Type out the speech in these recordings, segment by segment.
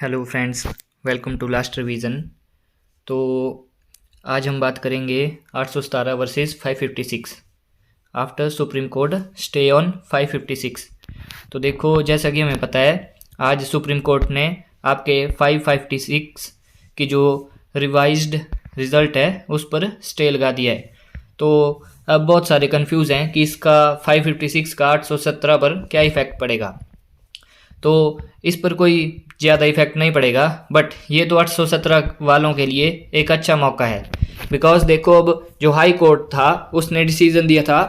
Hello friends, welcome to last revision. तो आज हम बात करेंगे 817 versus 556 after supreme court stay on 556। तो देखो, जैसा कि हमें पता है, आज सुप्रीम कोर्ट ने आपके 556 की जो रिवाइज्ड रिज़ल्ट है उस पर स्टे लगा दिया है। तो अब बहुत सारे कंफ्यूज हैं कि इसका 556 का 817 पर क्या इफ़ेक्ट पड़ेगा। तो इस पर कोई ज़्यादा इफेक्ट नहीं पड़ेगा, बट ये तो 817 वालों के लिए एक अच्छा मौका है। बिकॉज देखो, अब जो हाई कोर्ट था उसने डिसीजन दिया था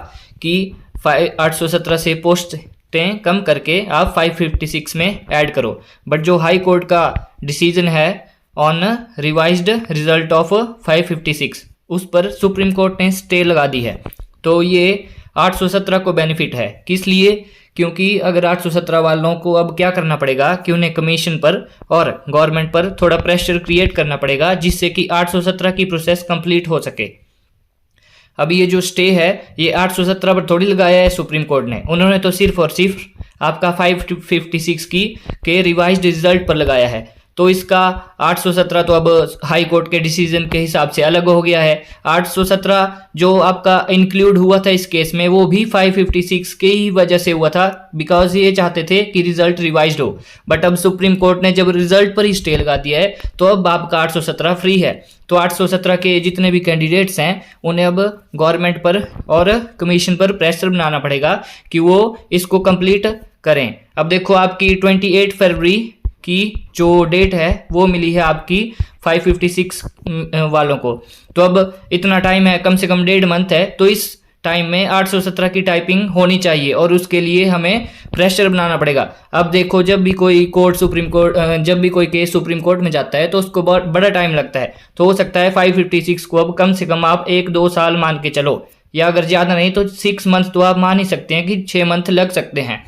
कि 817 से पोस्टें कम करके आप 556 में ऐड करो। बट जो हाई कोर्ट का डिसीजन है ऑन रिवाइज्ड रिजल्ट ऑफ 556, उस पर सुप्रीम कोर्ट ने स्टे लगा दी है। तो ये 817 को बेनिफिट है। किस लिए? क्योंकि अगर 817 वालों को अब क्या करना पड़ेगा कि उन्हें कमीशन पर और गवर्नमेंट पर थोड़ा प्रेशर क्रिएट करना पड़ेगा, जिससे कि 817 की प्रोसेस कंप्लीट हो सके। अब ये जो स्टे है ये 817 पर थोड़ी लगाया है सुप्रीम कोर्ट ने, उन्होंने तो सिर्फ और सिर्फ आपका 556 के रिवाइज्ड रिजल्ट पर लगाया है। तो इसका 817 तो अब हाई कोर्ट के डिसीजन के हिसाब से अलग हो गया है। 817 जो आपका इंक्लूड हुआ था इस केस में, वो भी 556 के ही वजह से हुआ था, बिकॉज ये चाहते थे कि रिजल्ट रिवाइज्ड हो। बट अब सुप्रीम कोर्ट ने जब रिजल्ट पर ही स्टे लगा दिया है, तो अब आपका 817 फ्री है। तो 817 के जितने भी कैंडिडेट्स हैं उन्हें अब गवर्नमेंट पर और कमीशन पर प्रेशर बनाना पड़ेगा कि वो इसको कंप्लीट करें। अब देखो, आपकी 28 फरवरी की जो डेट है वो मिली है आपकी 556 वालों को। तो अब इतना टाइम है, कम से कम 1.5 मंथ है। तो इस टाइम में 817 की टाइपिंग होनी चाहिए और उसके लिए हमें प्रेशर बनाना पड़ेगा। अब देखो, जब भी कोई केस सुप्रीम कोर्ट में जाता है तो उसको बहुत बड़ा टाइम लगता है। तो हो सकता है 556 को अब कम से कम आप 1-2 साल मान के चलो, या अगर ज़्यादा नहीं तो 6 मंथ तो आप मान ही सकते हैं कि 6 मंथ लग सकते हैं।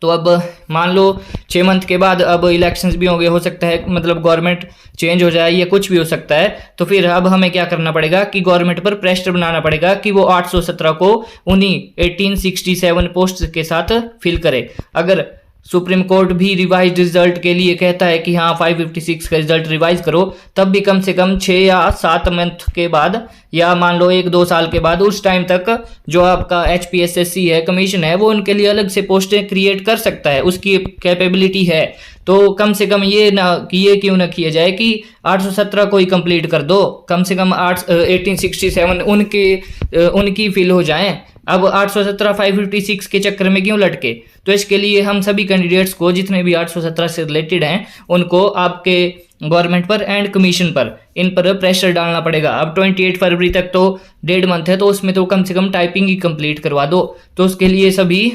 तो अब मान लो 6 मंथ के बाद अब इलेक्शंस भी होंगे, हो सकता है मतलब गवर्नमेंट चेंज हो जाए या कुछ भी हो सकता है। तो फिर अब हमें क्या करना पड़ेगा कि गवर्नमेंट पर प्रेशर बनाना पड़ेगा कि वो 817 को उन्हीं 1867 पोस्ट के साथ फिल करे। अगर सुप्रीम कोर्ट भी रिवाइज रिजल्ट के लिए कहता है कि हाँ 556 का रिजल्ट रिवाइज करो, तब भी कम से कम 6 या 7 मंथ के बाद, या मान लो 1-2 साल के बाद, उस टाइम तक जो आपका HPSSC है, कमीशन है, वो उनके लिए अलग से पोस्टें क्रिएट कर सकता है, उसकी कैपेबिलिटी है। तो कम से कम ये क्यों ना किया जाए कि 817 को ही कंप्लीट कर दो, कम से कम 1867 उनकी फिल हो जाएं। अब 817 556 के चक्कर में क्यों लटके? तो इसके लिए हम सभी कैंडिडेट्स को, जितने भी 817 से रिलेटेड हैं, उनको आपके गवर्नमेंट पर एंड कमीशन पर, इन पर प्रेशर डालना पड़ेगा। अब 28 फरवरी तक तो 1.5 मंथ है, तो उसमें तो कम से कम टाइपिंग ही कंप्लीट करवा दो। तो उसके लिए सभी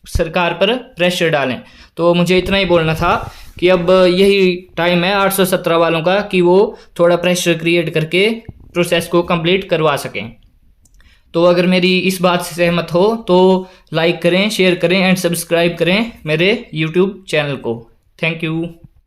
सरकार पर प्रेशर डालें। तो मुझे इतना ही बोलना था कि अब यही टाइम है 817 वालों का कि वो थोड़ा प्रेशर क्रिएट करके प्रोसेस को कंप्लीट करवा सकें। तो अगर मेरी इस बात से सहमत हो तो लाइक करें, शेयर करें एंड सब्सक्राइब करें मेरे यूट्यूब चैनल को। Thank you.